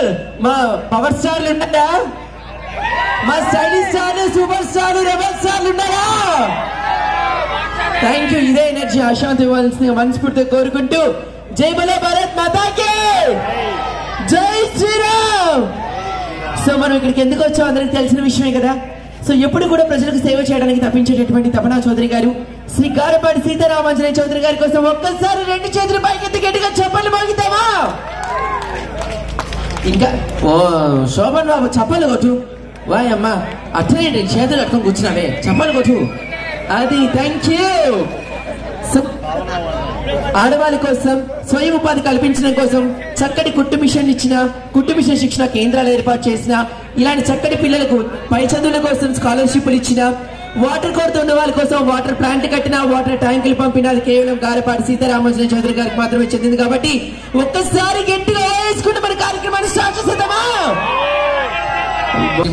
Star మా power స్టార్లు ఉన్నారా? మా స్టైలిష్ స్టార్లు, సూపర్ స్టార్లు, రెబల్ స్టార్లు ఉన్నారా? Thank you. ఇదే ఎనర్జీ అశాంతి ఇవ్వాల్సిన మనస్ఫూర్తిగా కోరుకుంటూ జై బలో భారత్ మాతాకి జై శ్రీరామ్. సో మనం ఇక్కడికి ఎందుకు వచ్చాం అందరికి తెలిసిన విషయమే కదా. సో ఎప్పుడు కూడా ప్రజలకు సేవ చేయడానికి తప్పించేటటువంటి తపనా చౌదరి గారు శ్రీ గారపాటి సీతారామాంజనేయ చౌదరి గారి కోసం ఒక్కసారి 2 చేతులు పైకెత్తి గట్టిగా చప్పట్లు మోగిద్దామా? ఇంకా ఓ శోభన్ బాబు చప్పలు కొట్టు. వాయ్ అమ్మా అట్లనే చేతులు కట్టుకొని కూర్చున్నావే, చప్పలు కొట్టు. అది థ్యాంక్ యూ. ఆడవాళ్ళ కోసం స్వయం ఉపాధి కల్పించడం కోసం చక్కటి కుట్టు మిషన్ శిక్షణ కేంద్రాలు ఏర్పాటు చేసిన, ఇలాంటి చక్కటి పిల్లలకు పై చదువుల కోసం స్కాలర్షిప్లు ఇచ్చిన, వాటర్ కొరత ఉన్న వాళ్ళ కోసం వాటర్ ప్లాంట్ కట్టిన, వాటర్ ట్యాంకులు పంపిన, అది కేవలం గారపాటి సీతారామాంజనేయ చౌదరి గారికి మాత్రమే చెందింది. కాబట్టి ఒక్కసారి గట్టిగా వేసుకుంటే మన కార్యక్రమాన్ని స్టార్ట్ చేసేద్దామా?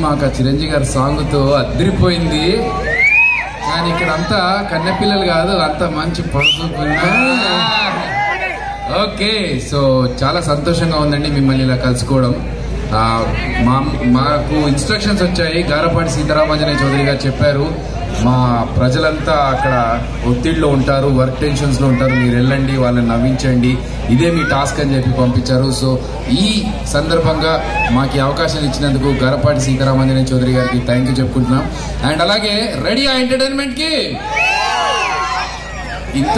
మాకు చిరంజీవి గారి సాంగ్ తో అదిరిపోయింది. కానీ ఇక్కడ అంతా కన్నెపిల్లలు కాదు, అంతా మంచి పడుకున్నా. ఓకే, సో చాలా సంతోషంగా ఉందండి మిమ్మల్ని ఇలా కలుసుకోవడం. మాకు ఇన్స్ట్రక్షన్స్ వచ్చాయి, గారపాటి సీతారామాంజనేయ చౌదరి గారు చెప్పారు మా ప్రజలంతా అక్కడ ఒత్తిడిలో ఉంటారు, వర్క్ టెన్షన్స్ లో ఉంటారు, మీరు వెళ్ళండి వాళ్ళని నవ్వించండి, ఇదే మీ టాస్క్ అని చెప్పి పంపించారు. సో ఈ సందర్భంగా మాకు ఈ అవకాశం ఇచ్చినందుకు గారపాటి సీతారామాంజనేయ చౌదరి గారికి థ్యాంక్ యూ చెప్పుకుంటున్నాం. అండ్ అలాగే రెడీ ఆ ఎంటర్టైన్మెంట్ కి ఇంత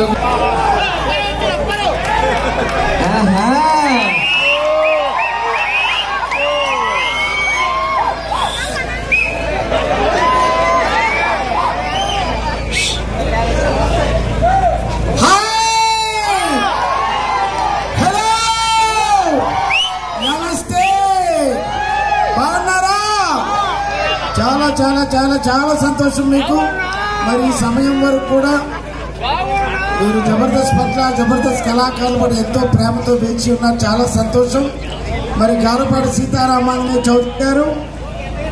చాలా చాలా చాలా సంతోషం మీకు. మరి ఈ సమయం వరకు కూడా మీరు జబర్దస్త్ పట్ల, జబర్దస్త్ కళాకారుల పట్ల ఎంతో ప్రేమతో వేచి ఉన్నారు. చాలా సంతోషం. మరి గారపాటి సీతారామాంజనేయ చౌదరి గారు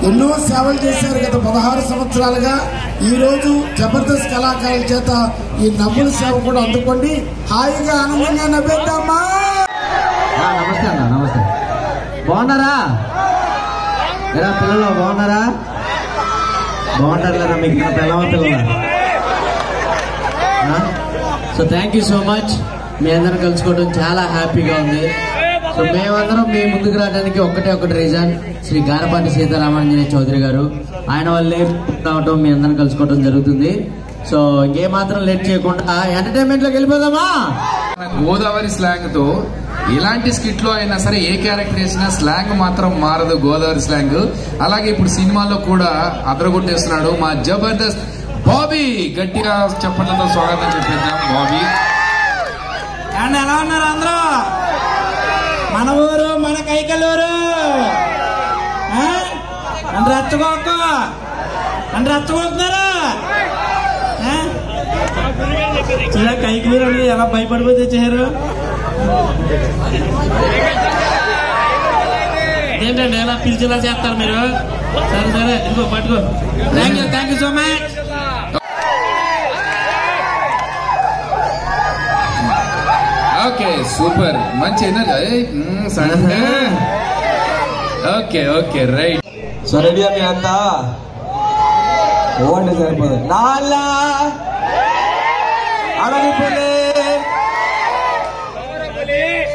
ఎన్నో సేవలు చేశారు గత 16 సంవత్సరాలుగా. ఈరోజు జబర్దస్త్ కళాకారుల చేత ఈ నవ్వుల సేవ కూడా అందుకోండి. హాయిగా ఆనందంగా నవ్వేద్దామా? నమస్తే అన్న, నమస్తే. బాగున్నారా? ఎలా పిల్లలు బాగున్నారా? బాగుంటారు కదా మీకు నా పిల్లల. So thank you so much. మీ అందరం కలుసుకోవడం చాలా హ్యాపీగా ఉంది. సో మేమందరం మీ ముందుకు రావడానికి ఒకటి రీజన్, శ్రీ గారపాటి సీతారామాంజనేయ చౌదరి గారు. ఆయన వల్లే రావటం, మీ అందరం కలుసుకోవడం జరుగుతుంది. సో ఇంకేమాత్రం లేట్ చేయకుండా ఎంటర్టైన్మెంట్ లోకి వెళ్ళిపోదామా? గోదావరి స్లాంగ్ తో ఎలాంటి స్కిట్ లో అయినా సరే ఏ క్యారెక్టర్ వేసినా స్లాంగ్ మాత్రం మారదు, గోదావరి స్లాంగ్. అలాగే ఇప్పుడు సినిమాలో కూడా అదరగొట్టేస్తున్నాడు మా జబర్దస్త్ బాబీ. గట్టిగా చెప్పడంతో స్వాగతం చెప్పేద్దాం బాబీ. అండ్ ఎలా ఉన్నారు అందరూ? మన ఊరు, మన కైకలూరు అని రచ్చగొక్కుతున్నారా? కైకలూరు అని ఎలా భయపడిపోతే తెచ్చారు ఏంటండి? ఎలా పిలిచేలా చేస్తారు మీరు? సరే ఇంకో పట్టుకో. Thank you so much. Okay, super, మంచి energy. Okay right. So ready మీ అంతా? ఓండి సరిపోదు. నాలా అడగిపోలే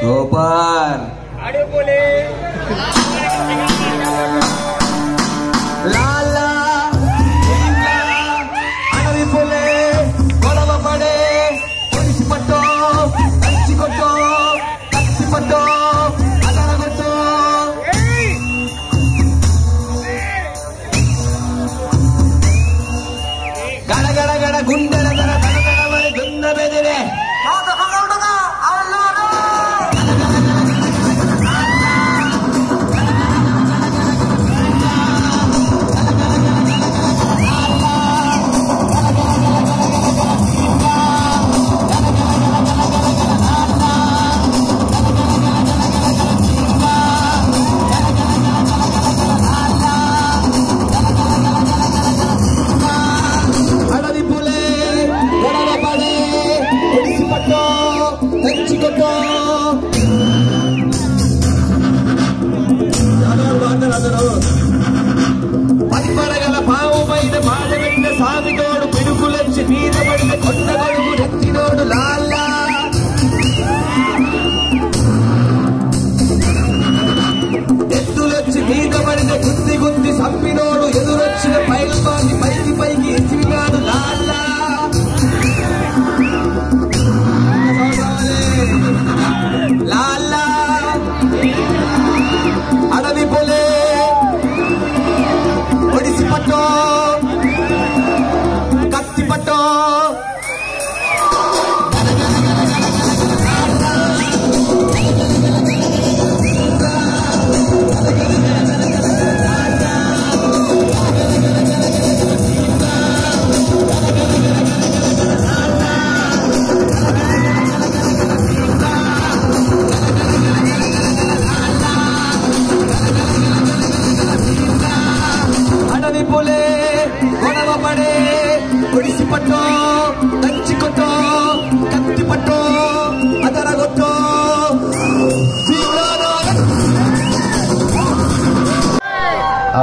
సూపర్ లాలా అడగిపోలే గొడవ పడే పొడిసి పట్టో కంచి కొట్టో కత్తి పట్టో అదరగొట్టో గడగడ గుండెల దర దడదడమని దున్న బెదిరే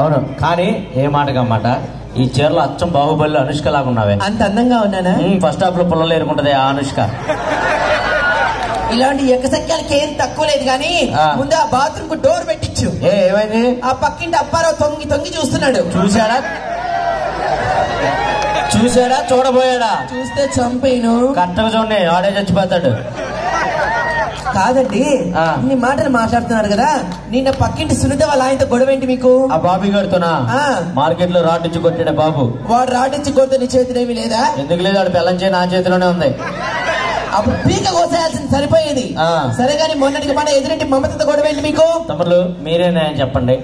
అవును, కానీ ఏ మాటకన్నమాట ఈ చీరలో అచ్చం బాహుబలి అనుష్క లాగా ఉన్నావే. అంత అందంగా ఉన్నానా? ఫస్ట్ హాఫ్ లో పుల్లలు ఏరుకుంటది ఆ అనుష్క. ఇలాంటి ఎక్కసెక్కాలకి ఏం తక్కువ లేదు కానీ ముందు ఆ బాత్రూమ్ కు డోర్ పెట్టించు. ఏమైంది? ఆ పక్కింటి అప్పారావు తొంగి తొంగి చూస్తున్నాడు. చూసాడా చూడబోయాడా? చూస్తే చంపేను. కరెక్ట్గా చూడండి, ఆడే చచ్చిపోతాడు. కాదండి, ఇన్ని మాటలు మాట్లాడుతున్నారు కదా, నిన్న పక్కింటి సునీత వాళ్ళ ఆయనతో గొడవ ఏంటి మీకు? ఆ బాబీ గారితోనా? మార్కెట్ లో రాడ్ ఇచ్చి కొట్టాడు బాబు. వాడు రాడ్ ఇచ్చి కొడితే నీ చేతిలో ఏమీ లేదా? ఎందుకు లేదు, వాడు పెళ్ళం చేయి నా చేతిలోనే ఉంది. అప్పుడు పీక కోసేయాల్సింది సరిపోయేది. సరే గానీ మొన్నటికి మన ఎదురింటి మమతతో గొడవ ఏంటి మీకు? తమ్ముళ్ళు మీరేనా చెప్పండి.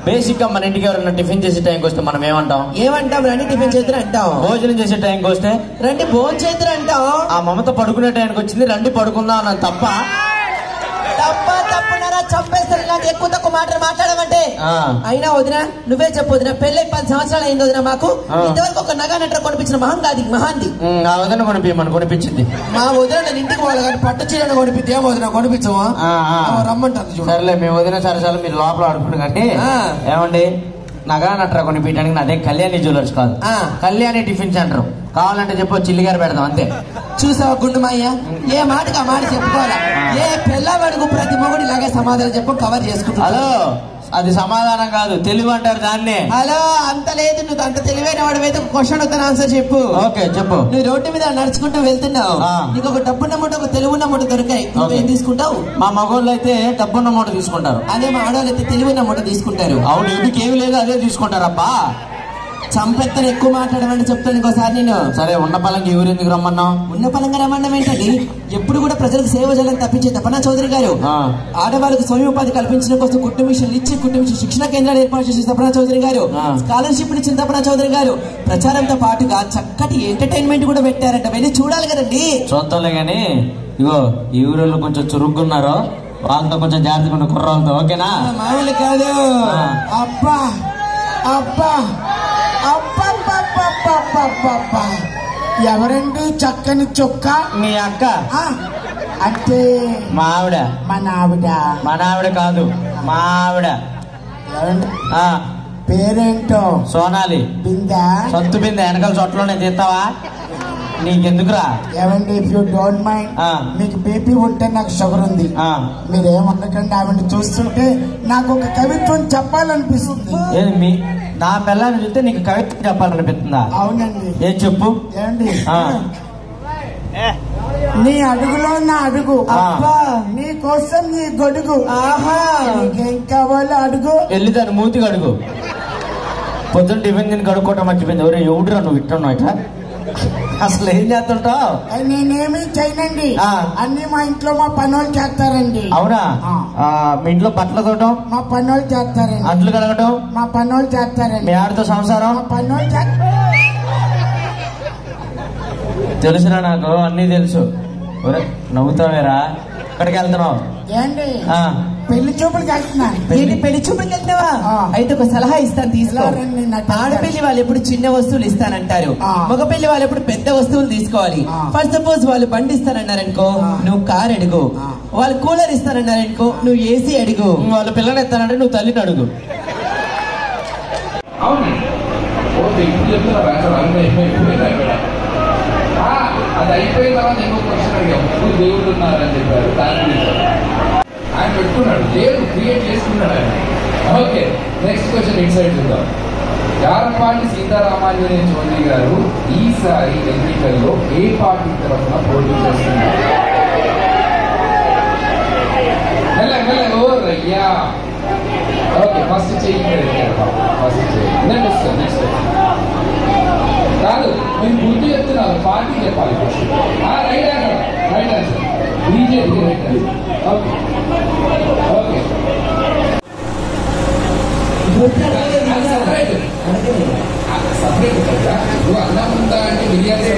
బేసిక్ గా మన ఇంటికి ఎవరైనా టిఫిన్ చేసే టైంకి వస్తే మనం ఏమంటాం? రండి టిఫిన్ చేద్దరు అంటాం. భోజనం చేసే టైంకి వస్తే రండి భోజనం చేద్దరు అంటాం. ఆ మమత పడుకునే టైంకి వచ్చింది రండి పడుకుందాం అన్న తప్ప తప్పున్నారా? చంపేస్తారు ఇలాంటి ఎక్కువ తక్కువ మాటలు మాట్లాడమంటే. అయినా వదిన నువ్వే చెప్పు వదిన, పెళ్ళై 10 సంవత్సరాలు అయింది వదిన. మాకు ఇంతవరకు ఒక నగా నట్ర కొనిపించిన మహాంది ఆ వదిన కొనిపించింది. మా వదిన నేను ఇంటికి పోవాలి కానీ పట్టు చీరను కొనిపిస్తే ఏమో వదిన కొనిపించమా రమ్మంటారు. సరేలే మేము వదిన సరసాలు మీరు లోపల ఆడుకుని కంటే ఏమండి నగా నట్రా కొనిపించడానికి అదే కళ్యాణి జ్యువెలర్స్ కాదు, కళ్యాణి టిఫిన్ సెంటర్. కావాలంటే చెప్పు చిల్లిగారు పెడదాం అంతే. చూసావా గుండుమయ్య, ఏ మాటకి ఆ మాట చెప్పుకోవాలా? ఏ పిల్లవాడుకు ప్రతి మొగుడు ఇలాగే సమాధానం చెప్పు కవర్ చేసుకుంటా. హలో, అది సమాధానం కాదు, తెలివి అంటారు దాన్ని. హలో, అంత లేదు, నువ్వు అంత తెలివైన వాడు అయితే క్వశ్చన్ ఒక ఆన్సర్ చెప్పు. ఓకే చెప్పు. నువ్వు రోడ్డు మీద నడుచుకుంటూ వెళ్తున్నావు, నీకు ఒక డబ్బున్న మూట ఒక తెలివున్న మూట దొరికాయి, నువ్వేం తీసుకుంటావు? మా మగోళ్ళు అయితే డబ్బున్న మూట తీసుకుంటారు, అదే మా ఆడవాళ్ళు అయితే తెలివున్న మూట తీసుకుంటారు. అవును, ఇంటికేమి లేదు అదే తీసుకుంటారు. అబ్బా చంపెత్తని ఎక్కువ మాట్లాడమంటే చెప్తాను ఇంకోసారి నేను. సరే, ఉన్న పలంగా ఎవరు ఎందుకు రమ్మన్నావు? ఉన్న పలంగా రమ్మడం ఏంటండి? ఎప్పుడు కూడా ప్రజలకు సేవ చేయాలని తప్పించే తపనా చౌదరి గారు ఆడవాళ్ళకు స్వయం ఉపాధి కల్పించడం కోసం కుట్టు మిషన్లు ఇచ్చి కుట్టు మిషన్ శిక్షణ కేంద్రాలు ఏర్పాటు చేసిన తపనా చౌదరి గారు, స్కాలర్షిప్ ఇచ్చిన తపనా చౌదరి గారు ప్రచారంతో పాటుగా చక్కటి ఎంటర్టైన్మెంట్ కూడా పెట్టారంట. వెళ్ళి చూడాలి కదండి. చూద్దాంలే గానీ ఇగో ఈ ఊరిలో కొంచెం చురుగ్గున్నారో వాళ్ళతో కొంచెం జాగ్రత్తగా ఉన్న కుర్రాలతో, ఓకేనా? మామూలు కాదు. అబ్బా అబ్బా అబ్బా, ఎవరండి చక్కని చొక్క? మీ అక్క అంటే మా ఆవిడ. మన ఆవిడ కాదు, మా ఆవిడ. పేరేంటో? సోనాలి. బిందా? సొత్తు బిందె వెనకాల చోట్లోనే తీస్తావా? నీకెందుకురా? ఏమండి, ఇఫ్ యూ డోంట్ మైండ్, మీకు బీపీ ఉంటే నాకు షుగర్ ఉంది, మీరేమనకండి. ఆవిడ చూస్తుంటే నాకు ఒక కవిత్వం చెప్పాలనిపిస్తుంది. నా పిల్లని చూస్తే నీకు కవిత్వం చెప్పాలనిపిస్తుందా? అవునండి. ఏం చెప్పు. ఏమండి, నీ అడుగులో నా అడుగు, నీ కోసం నీ గొడుగు, నీకేం కావాలో అడుగు. వెళ్ళి దాని మూతికి అడుగు. పొద్దున్న టిఫిన్ తిని కడుక్కోవటం మర్చిపోయింది. ఎవరు ఎవడురా నువ్వు ఇట్టున్నావు ఇట్లా? అసలు ఏం చేస్తుంటావు? నేనేమి చేయనండి, అన్ని మా ఇంట్లో మా పనోళ్ళు చేస్తారండి. అవునా? మీ ఇంట్లో బట్టలు తోటం మా పనోళ్ళు చేస్తారండి. అంట్లు కడగటం మా పనోళ్ళు చేస్తారండి. మీ ఆడితో సంసారం మా పనోళ్ళు తెలుసురా, నాకు అన్ని తెలుసు. నవ్వుతావేరా? ఎక్కడికి వెళ్తున్నావు? ఏంటి, పెళ్లి చూపులకి వెళ్తున్నాను. పెళ్లి చూపులకి వెళ్తున్నావా? అయితే ఒక సలహా ఇస్తాను, తీసుకో. ఆడపెళ్లి వాళ్ళు ఎప్పుడు చిన్న వస్తువులు ఇస్తానంటారు, మగ పెళ్లి వాళ్ళు ఎప్పుడు పెద్ద వస్తువులు తీసుకోవాలి. ఫర్ సపోజ్ వాళ్ళు బండి ఇస్తానన్నారనుకో, నువ్వు కార్ అడుగు. వాళ్ళు కూలర్ ఇస్తానన్నారనుకో, నువ్వు ఏసీ అడుగు. వాళ్ళు పిల్లలు ఇస్తానంటే నువ్వు తల్లిని అడుగు. అది అయిపోయిన తర్వాత ఇంకో క్వశ్చన్ అడిగాం, దేవుడు ఉన్నారని చెప్పారు. దాని ఆయన పెట్టుకున్నాడు, దేవుడు క్రియేట్ చేసుకున్నాడు ఆయన. ఓకే, నెక్స్ట్ క్వశ్చన్ ఇన్సైడ్ చూద్దాం. గారపాటి సీతారామాంజనేయ చౌదరి గారు ఈసారి ఎన్నికల్లో ఏ పార్టీ తరఫున పోటీ చేస్తున్నారు? రయ్యా. ఓకే, ఫస్ట్ చెయ్యి. ఫస్ట్ చెయ్యి. నెక్స్ట్ కాదు, నేను గుర్తు చెప్తున్నాను, పార్టీ చెప్పాలి. Right answer BJP. Right answer. Okay okay. Separate separate కదా, నువ్వు అన్నం ఉందా అంటే బిర్యానీ